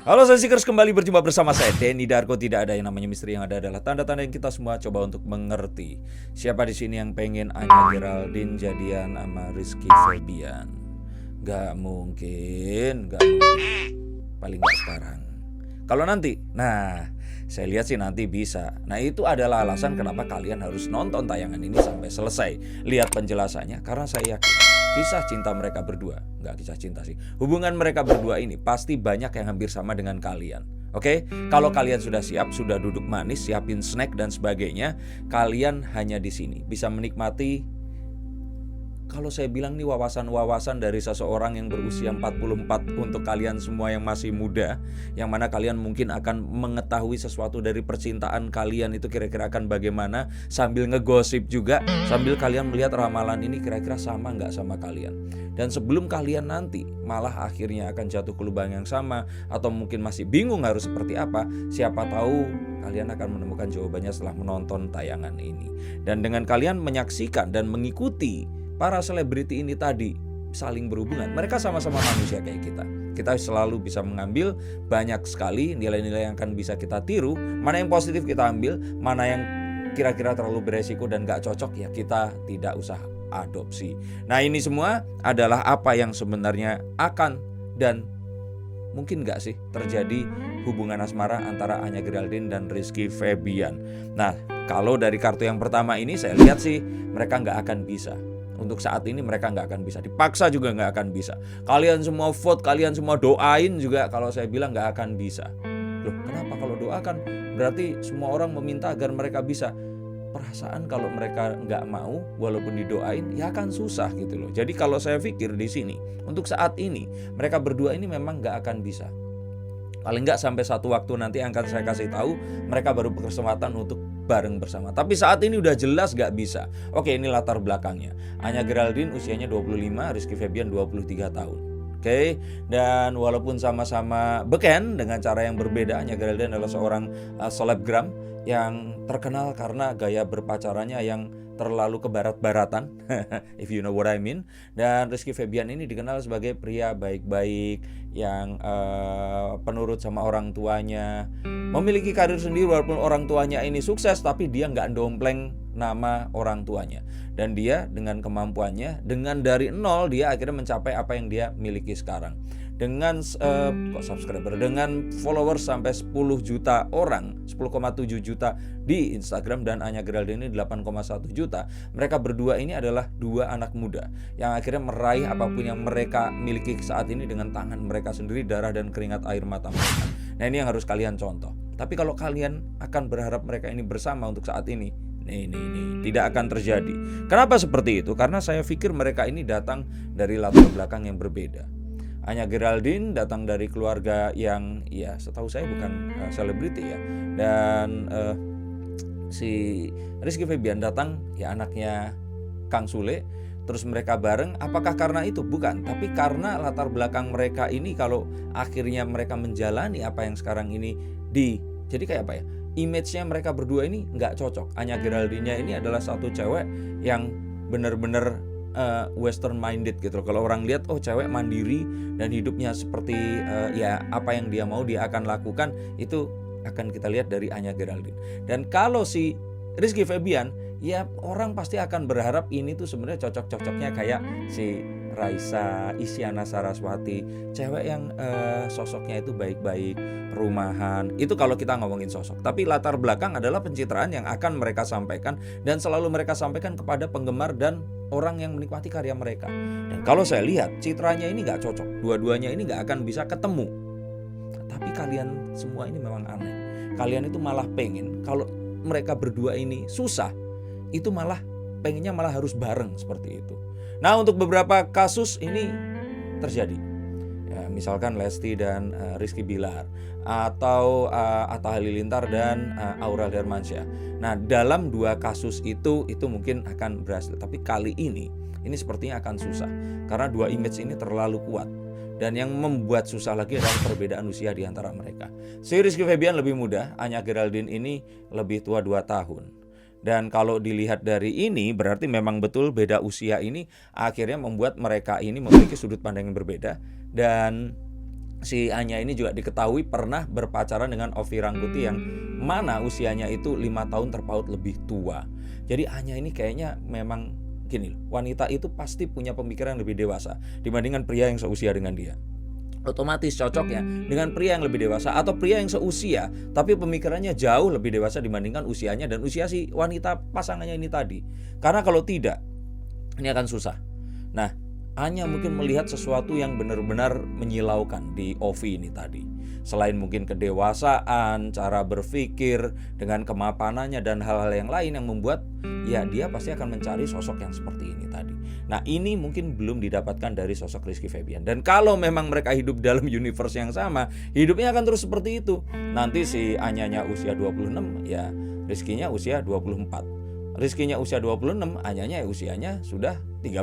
Halo Seekers, kembali berjumpa bersama saya Denny Darko. Tidak ada yang namanya misteri, yang ada adalah tanda-tanda yang kita semua coba untuk mengerti. Siapa di sini yang pengen Anya Geraldine jadian sama Rizky Febian? Gak mungkin, gak mungkin. Paling gak sekarang. Kalau nanti, nah saya lihat sih nanti bisa. Nah itu adalah alasan kenapa kalian harus nonton tayangan ini sampai selesai. Lihat penjelasannya, karena saya yakin kisah cinta mereka berdua, nggak kisah cinta sih, hubungan mereka berdua ini pasti banyak yang hampir sama dengan kalian. Oke, kalau kalian sudah siap, sudah duduk manis, siapin snack dan sebagainya, kalian hanya di sini bisa menikmati. Kalau saya bilang nih wawasan-wawasan dari seseorang yang berusia 44 untuk kalian semua yang masih muda, yang mana kalian mungkin akan mengetahui sesuatu dari percintaan kalian itu kira-kira akan bagaimana, sambil ngegosip juga, sambil kalian melihat ramalan ini kira-kira sama nggak sama kalian. Dan sebelum kalian nanti malah akhirnya akan jatuh ke lubang yang sama, atau mungkin masih bingung harus seperti apa, siapa tahu kalian akan menemukan jawabannya setelah menonton tayangan ini. Dan dengan kalian menyaksikan dan mengikuti para selebriti ini tadi saling berhubungan, mereka sama-sama manusia kayak kita. Kita selalu bisa mengambil banyak sekali nilai-nilai yang akan bisa kita tiru. Mana yang positif kita ambil, mana yang kira-kira terlalu beresiko dan gak cocok, ya kita tidak usah adopsi. Nah ini semua adalah apa yang sebenarnya akan dan mungkin gak sih terjadi hubungan asmara antara Anya Geraldine dan Rizky Febian. Nah kalau dari kartu yang pertama ini saya lihat sih mereka gak akan bisa. Untuk saat ini mereka nggak akan bisa, dipaksa juga nggak akan bisa. Kalian semua vote, kalian semua doain juga, kalau saya bilang nggak akan bisa. Loh kenapa? Kalau doakan berarti semua orang meminta agar mereka bisa. Perasaan kalau mereka nggak mau walaupun didoain ya akan susah gitu loh. Jadi kalau saya pikir di sini untuk saat ini mereka berdua ini memang nggak akan bisa. Paling nggak sampai satu waktu nanti akan saya kasih tahu mereka baru berkesempatan untuk bareng bersama. Tapi saat ini udah jelas gak bisa. Oke, ini latar belakangnya. Anya Geraldine usianya 25, Rizky Febian 23 tahun. Oke, dan walaupun sama-sama beken dengan cara yang berbeda, Anya Geraldine adalah seorang selebgram yang terkenal karena gaya berpacarannya yang terlalu kebarat-baratan, if you know what I mean. Dan Rizky Febian ini dikenal sebagai pria baik-baik yang penurut sama orang tuanya, memiliki karir sendiri walaupun orang tuanya ini sukses, tapi dia nggak dompleng nama orang tuanya. Dan dia dengan kemampuannya, dengan dari nol dia akhirnya mencapai apa yang dia miliki sekarang. Dengan subscriber, dengan followers sampai 10 juta orang, 10,7 juta di Instagram, dan Anya Geraldine ini 8,1 juta. Mereka berdua ini adalah dua anak muda yang akhirnya meraih apapun yang mereka miliki saat ini dengan tangan mereka sendiri, darah dan keringat air mata mereka. Nah ini yang harus kalian contoh. Tapi kalau kalian akan berharap mereka ini bersama untuk saat ini, ini tidak akan terjadi. Kenapa seperti itu? Karena saya pikir mereka ini datang dari latar belakang yang berbeda. Anya Geraldine datang dari keluarga yang ya setahu saya bukan selebriti ya. Dan si Rizky Febian datang ya anaknya Kang Sule. Terus mereka bareng, apakah karena itu? Bukan, tapi karena latar belakang mereka ini kalau akhirnya mereka menjalani apa yang sekarang ini jadi kayak apa ya, image-nya mereka berdua ini nggak cocok. Anya Geraldine ini adalah satu cewek yang benar-benar western minded gitu. Kalau orang lihat oh cewek mandiri dan hidupnya seperti ya apa yang dia mau dia akan lakukan, itu akan kita lihat dari Anya Geraldine. Dan kalau si Rizky Febian, ya orang pasti akan berharap ini tuh sebenarnya cocok-cocoknya kayak si Raisa, Isyana Saraswati, cewek yang sosoknya itu baik-baik, rumahan. Itu kalau kita ngomongin sosok. Tapi latar belakang adalah pencitraan yang akan mereka sampaikan dan selalu mereka sampaikan kepada penggemar dan orang yang menikmati karya mereka. Dan kalau saya lihat citranya ini gak cocok, dua-duanya ini gak akan bisa ketemu. Tapi kalian semua ini memang aneh. Kalian itu malah pengen kalau mereka berdua ini susah, itu malah pengennya malah harus bareng seperti itu. Nah untuk beberapa kasus ini terjadi ya, misalkan Lesti dan Rizky Bilar, atau Atta Halilintar dan Aurel Hermansyah. Nah dalam dua kasus itu mungkin akan berhasil. Tapi kali ini sepertinya akan susah karena dua image ini terlalu kuat. Dan yang membuat susah lagi adalah perbedaan usia di antara mereka. Si Rizky Febian lebih muda, Anya Geraldine ini lebih tua 2 tahun. Dan kalau dilihat dari ini berarti memang betul beda usia ini akhirnya membuat mereka ini memiliki sudut pandang yang berbeda. Dan si Anya ini juga diketahui pernah berpacaran dengan Ovi Rangkuti yang mana usianya itu 5 tahun terpaut lebih tua. Jadi Anya ini kayaknya memang gini, wanita itu pasti punya pemikiran yang lebih dewasa dibandingkan pria yang seusia dengan dia. Otomatis cocoknya dengan pria yang lebih dewasa atau pria yang seusia tapi pemikirannya jauh lebih dewasa dibandingkan usianya dan usia si wanita pasangannya ini tadi. Karena kalau tidak, ini akan susah. Nah, Anya mungkin melihat sesuatu yang benar-benar menyilaukan di Ovi ini tadi. Selain mungkin kedewasaan, cara berpikir, dengan kemapanannya dan hal-hal yang lain yang membuat ya dia pasti akan mencari sosok yang seperti ini tadi. Nah, ini mungkin belum didapatkan dari sosok Rizky Febian. Dan kalau memang mereka hidup dalam universe yang sama, hidupnya akan terus seperti itu. Nanti si Anyanya usia 26, ya Rizkynya usia 24. Rizkynya usia 26, Anyanya usianya sudah 30.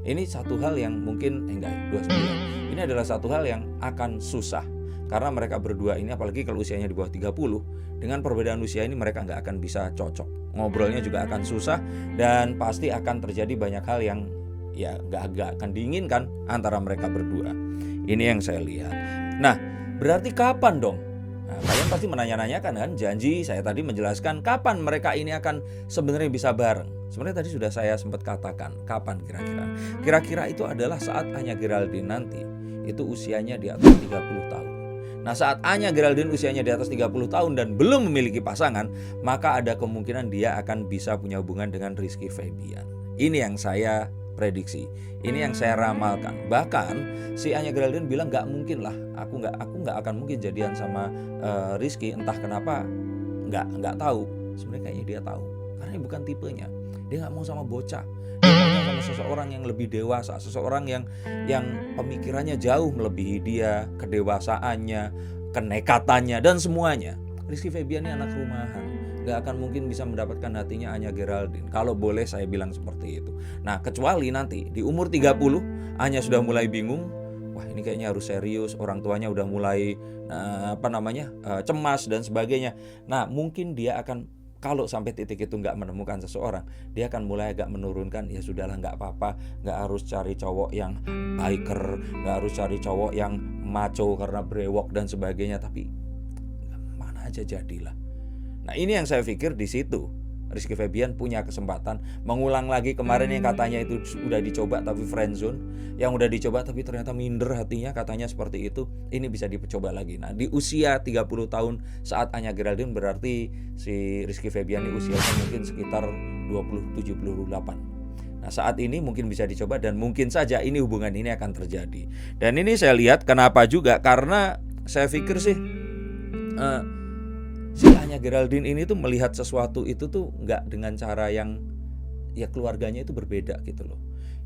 Ini satu hal yang mungkin 29. Ini adalah satu hal yang akan susah. Karena mereka berdua ini, apalagi kalau usianya di bawah 30, dengan perbedaan usia ini mereka nggak akan bisa cocok. Ngobrolnya juga akan susah dan pasti akan terjadi banyak hal yang ya nggak akan diinginkan antara mereka berdua. Ini yang saya lihat. Nah, berarti kapan dong? Nah, kalian pasti menanya-nanyakan kan, janji saya tadi menjelaskan kapan mereka ini akan sebenarnya bisa bareng. Sebenarnya tadi sudah saya sempat katakan, kapan kira-kira. Kira-kira itu adalah saat Anya Geraldine nanti itu usianya di atas 30 tahun. Nah, saat Anya Geraldine usianya di atas 30 tahun dan belum memiliki pasangan, maka ada kemungkinan dia akan bisa punya hubungan dengan Rizky Febian. Ini yang saya prediksi, ini yang saya ramalkan. Bahkan si Anya Geraldine bilang nggak mungkin lah, aku nggak akan mungkin jadian sama Rizky. Entah kenapa, nggak tahu. Sebenarnya kayaknya dia tahu, karena ini bukan tipenya. Dia nggak mau sama bocah. Dia mau sama seseorang yang lebih dewasa, seseorang yang pemikirannya jauh melebihi dia, kedewasaannya, kenekatannya dan semuanya. Rizky Febian ini anak rumahan, gak akan mungkin bisa mendapatkan hatinya Anya Geraldine. Kalau boleh saya bilang seperti itu. Nah, kecuali nanti di umur 30 Anya sudah mulai bingung, wah ini kayaknya harus serius, orang tuanya udah mulai cemas dan sebagainya. Nah, mungkin dia akan, kalau sampai titik itu nggak menemukan seseorang, dia akan mulai agak menurunkan, ya sudahlah nggak apa-apa, nggak harus cari cowok yang biker, nggak harus cari cowok yang maco karena brewok dan sebagainya, tapi mana aja jadilah. Nah, ini yang saya pikir di situ Rizky Febian punya kesempatan mengulang lagi kemarin yang katanya itu udah dicoba tapi friendzone, yang udah dicoba tapi ternyata minder hatinya, katanya seperti itu. Ini bisa dicoba lagi. Nah, di usia 30 tahun saat Anya Geraldine, berarti si Rizky Febian ini usianya mungkin sekitar 78. Nah, saat ini mungkin bisa dicoba dan mungkin saja ini hubungan ini akan terjadi. Dan ini saya lihat kenapa juga, karena saya pikir sih si Anya Geraldine ini tuh melihat sesuatu itu tuh nggak dengan cara yang ya keluarganya itu berbeda gitu loh.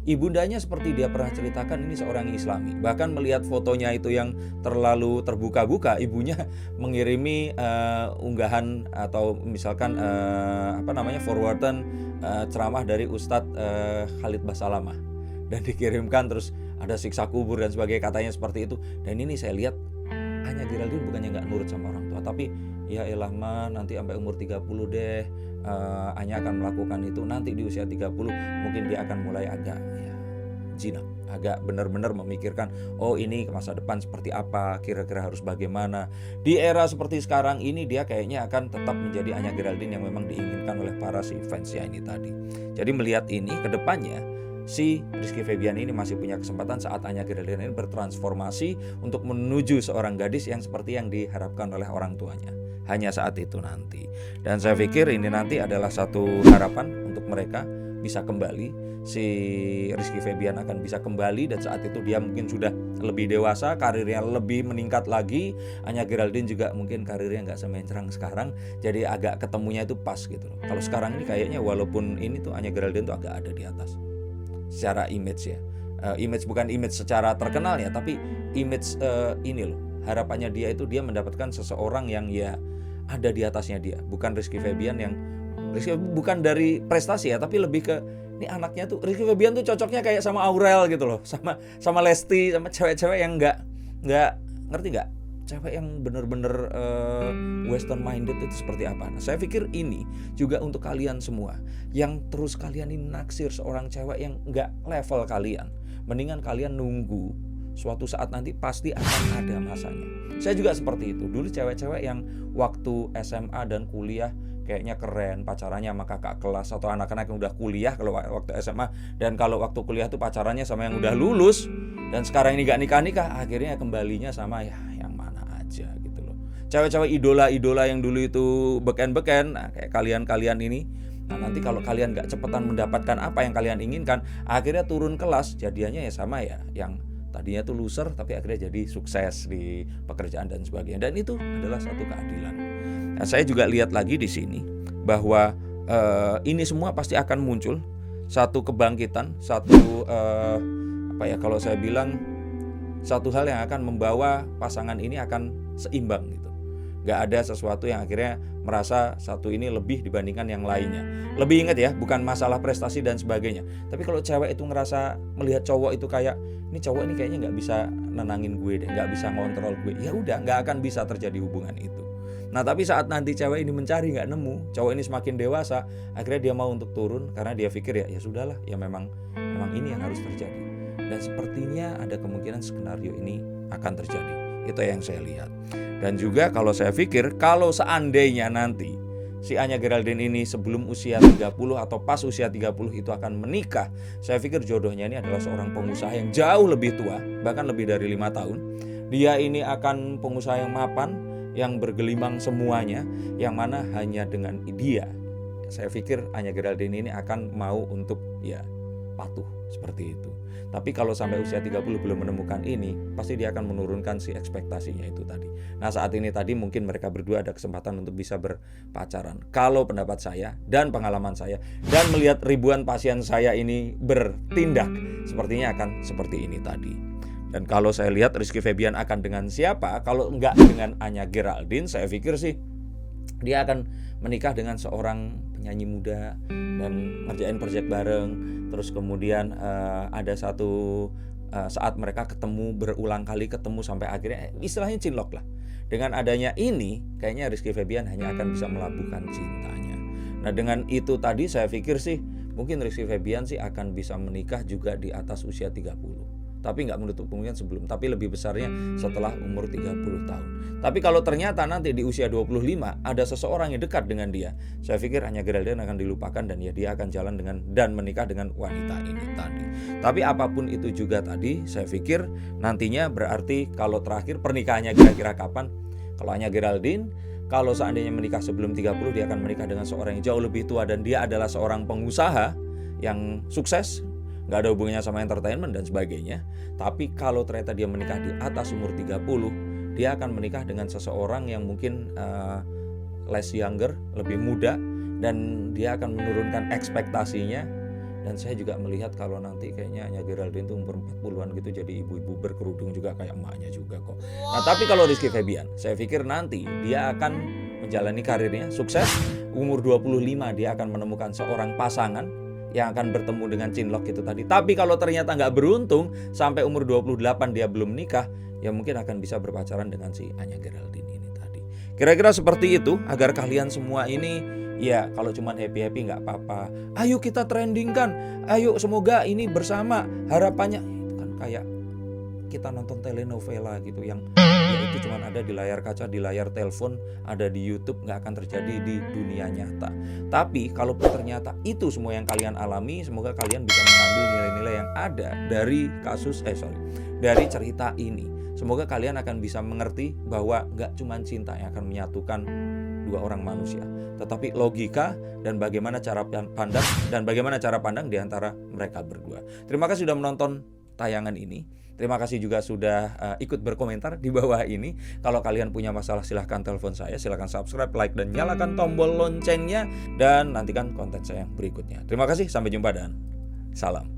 Ibundanya seperti dia pernah ceritakan ini seorang Islami. Bahkan melihat fotonya itu yang terlalu terbuka-buka, ibunya mengirimi unggahan atau misalkan forwardan ceramah dari Ustadz Khalid Basalamah, dan dikirimkan terus ada siksa kubur dan sebagainya, katanya seperti itu. Dan ini saya lihat Anya Geraldine bukannya nggak nurut sama orang tua, tapi ya elah mah nanti sampai umur 30 deh Anya akan melakukan itu. Nanti di usia 30 mungkin dia akan mulai agak jinak, agak benar-benar memikirkan, oh ini masa depan seperti apa, kira-kira harus bagaimana. Di era seperti sekarang ini dia kayaknya akan tetap menjadi Anya Geraldine yang memang diinginkan oleh para si fansnya ini tadi. Jadi melihat ini ke depannya, si Rizky Febian ini masih punya kesempatan saat Anya Geraldine ini bertransformasi untuk menuju seorang gadis yang seperti yang diharapkan oleh orang tuanya. Hanya saat itu nanti. Dan saya pikir ini nanti adalah satu harapan untuk mereka bisa kembali. Si Rizky Febian akan bisa kembali dan saat itu dia mungkin sudah lebih dewasa, karirnya lebih meningkat lagi. Anya Geraldine juga mungkin karirnya nggak semencerang sekarang, jadi agak ketemunya itu pas gitu loh. Kalau sekarang ini kayaknya walaupun ini tuh Anya Geraldine tuh agak ada di atas secara image ya. Image bukan image secara terkenal ya, tapi image ini loh. Harapannya dia itu dia mendapatkan seseorang yang ya ada di atasnya dia, bukan Rizky Febian yang bukan dari prestasi ya, tapi lebih ke ini anaknya tuh. Rizky Febian tuh cocoknya kayak sama Aurel gitu loh, sama Lesti, sama cewek-cewek yang nggak ngerti nggak, cewek yang bener-bener western minded itu seperti apa. Nah, saya pikir ini juga untuk kalian semua yang terus kalian ini naksir seorang cewek yang nggak level kalian. Mendingan kalian nunggu suatu saat nanti pasti akan ada masanya. Saya juga seperti itu. Dulu cewek-cewek yang waktu SMA dan kuliah kayaknya keren, pacarannya sama kakak kelas atau anak-anak yang udah kuliah kalau waktu SMA, dan kalau waktu kuliah tuh pacarannya sama yang udah lulus, dan sekarang ini gak nikah-nikah, akhirnya kembalinya sama ya yang mana aja gitu loh. Cewek-cewek idola-idola yang dulu itu beken-beken, nah kayak kalian-kalian ini, nah nanti kalau kalian gak cepetan mendapatkan apa yang kalian inginkan, akhirnya turun kelas, jadiannya ya sama ya yang tadinya tuh loser tapi akhirnya jadi sukses di pekerjaan dan sebagainya, dan itu adalah satu keadilan. Nah, saya juga lihat lagi di sini bahwa ini semua pasti akan muncul satu kebangkitan, satu kalau saya bilang satu hal yang akan membawa pasangan ini akan seimbang gitu. Gak ada sesuatu yang akhirnya merasa satu ini lebih dibandingkan yang lainnya. Lebih ingat ya, bukan masalah prestasi dan sebagainya. Tapi kalau cewek itu ngerasa melihat cowok itu kayak, ini cowok ini kayaknya gak bisa nenangin gue deh, gak bisa ngontrol gue, ya udah gak akan bisa terjadi hubungan itu. Nah tapi saat nanti cewek ini mencari gak nemu, cowok ini semakin dewasa, akhirnya dia mau untuk turun karena dia pikir ya sudahlah, ya memang ini yang harus terjadi. Dan sepertinya ada kemungkinan skenario ini akan terjadi. Itu yang saya lihat. Dan juga kalau saya pikir, kalau seandainya nanti si Anya Geraldine ini sebelum usia 30 atau pas usia 30 itu akan menikah, saya pikir jodohnya ini adalah seorang pengusaha yang jauh lebih tua, bahkan lebih dari 5 tahun. Dia ini akan pengusaha yang mapan, yang bergelimang semuanya, yang mana hanya dengan dia, saya pikir Anya Geraldine ini akan mau untuk patuh seperti itu. Tapi kalau sampai usia 30 belum menemukan ini, pasti dia akan menurunkan si ekspektasinya itu tadi. Nah saat ini tadi mungkin mereka berdua ada kesempatan untuk bisa berpacaran. Kalau pendapat saya dan pengalaman saya, dan melihat ribuan pasien saya ini bertindak, sepertinya akan seperti ini tadi. Dan kalau saya lihat Rizky Febian akan dengan siapa, kalau enggak dengan Anya Geraldine, saya pikir sih dia akan menikah dengan seorang penyanyi muda dan ngerjain proyek bareng. Terus kemudian ada satu saat mereka ketemu, berulang kali ketemu sampai akhirnya istilahnya cinlok lah. Dengan adanya ini kayaknya Rizky Febian hanya akan bisa melabuhkan cintanya. Nah dengan itu tadi saya pikir sih mungkin Rizky Febian sih akan bisa menikah juga di atas usia 30. Tapi nggak menutup kemungkinan sebelum, tapi lebih besarnya setelah umur 30 tahun. Tapi kalau ternyata nanti di usia 25 ada seseorang yang dekat dengan dia, saya pikir Anya Geraldine akan dilupakan dan ya dia akan jalan dengan dan menikah dengan wanita ini tadi. Tapi apapun itu juga tadi, saya pikir nantinya berarti kalau terakhir pernikahannya kira-kira kapan? Kalau Anya Geraldine, kalau seandainya menikah sebelum 30, dia akan menikah dengan seorang yang jauh lebih tua dan dia adalah seorang pengusaha yang sukses, nggak ada hubungannya sama entertainment dan sebagainya. Tapi kalau ternyata dia menikah di atas umur 30, dia akan menikah dengan seseorang yang mungkin less younger, lebih muda, dan dia akan menurunkan ekspektasinya. Dan saya juga melihat kalau nanti kayaknya Anya Geraldine tuh umur 40-an gitu, jadi ibu-ibu berkerudung juga kayak emaknya juga kok. Nah tapi kalau Rizky Febian, saya pikir nanti dia akan menjalani karirnya sukses. Umur 25 dia akan menemukan seorang pasangan yang akan bertemu dengan cinlok itu tadi. Tapi kalau ternyata nggak beruntung, sampai umur 28 dia belum nikah, ya mungkin akan bisa berpacaran dengan si Anya Geraldine ini tadi. Kira-kira seperti itu, agar kalian semua ini, ya kalau cuma happy-happy nggak apa-apa. Ayo kita trendingkan, ayo semoga ini bersama, harapannya. Itu kan kayak kita nonton telenovela gitu, yang ya itu cuma ada di layar kaca, di layar telepon, ada di YouTube, nggak akan terjadi di dunia nyata. Tapi kalau ternyata itu semua yang kalian alami, semoga kalian bisa mengambil nilai-nilai yang ada dari dari cerita ini. Semoga kalian akan bisa mengerti bahwa nggak cuma cinta yang akan menyatukan dua orang manusia, tetapi logika dan bagaimana cara pandang di antara mereka berdua. Terima kasih sudah menonton tayangan ini. Terima kasih juga sudah ikut berkomentar di bawah ini. Kalau kalian punya masalah silahkan telepon saya, silahkan subscribe, like, dan nyalakan tombol loncengnya. Dan nantikan konten saya yang berikutnya. Terima kasih, sampai jumpa dan salam.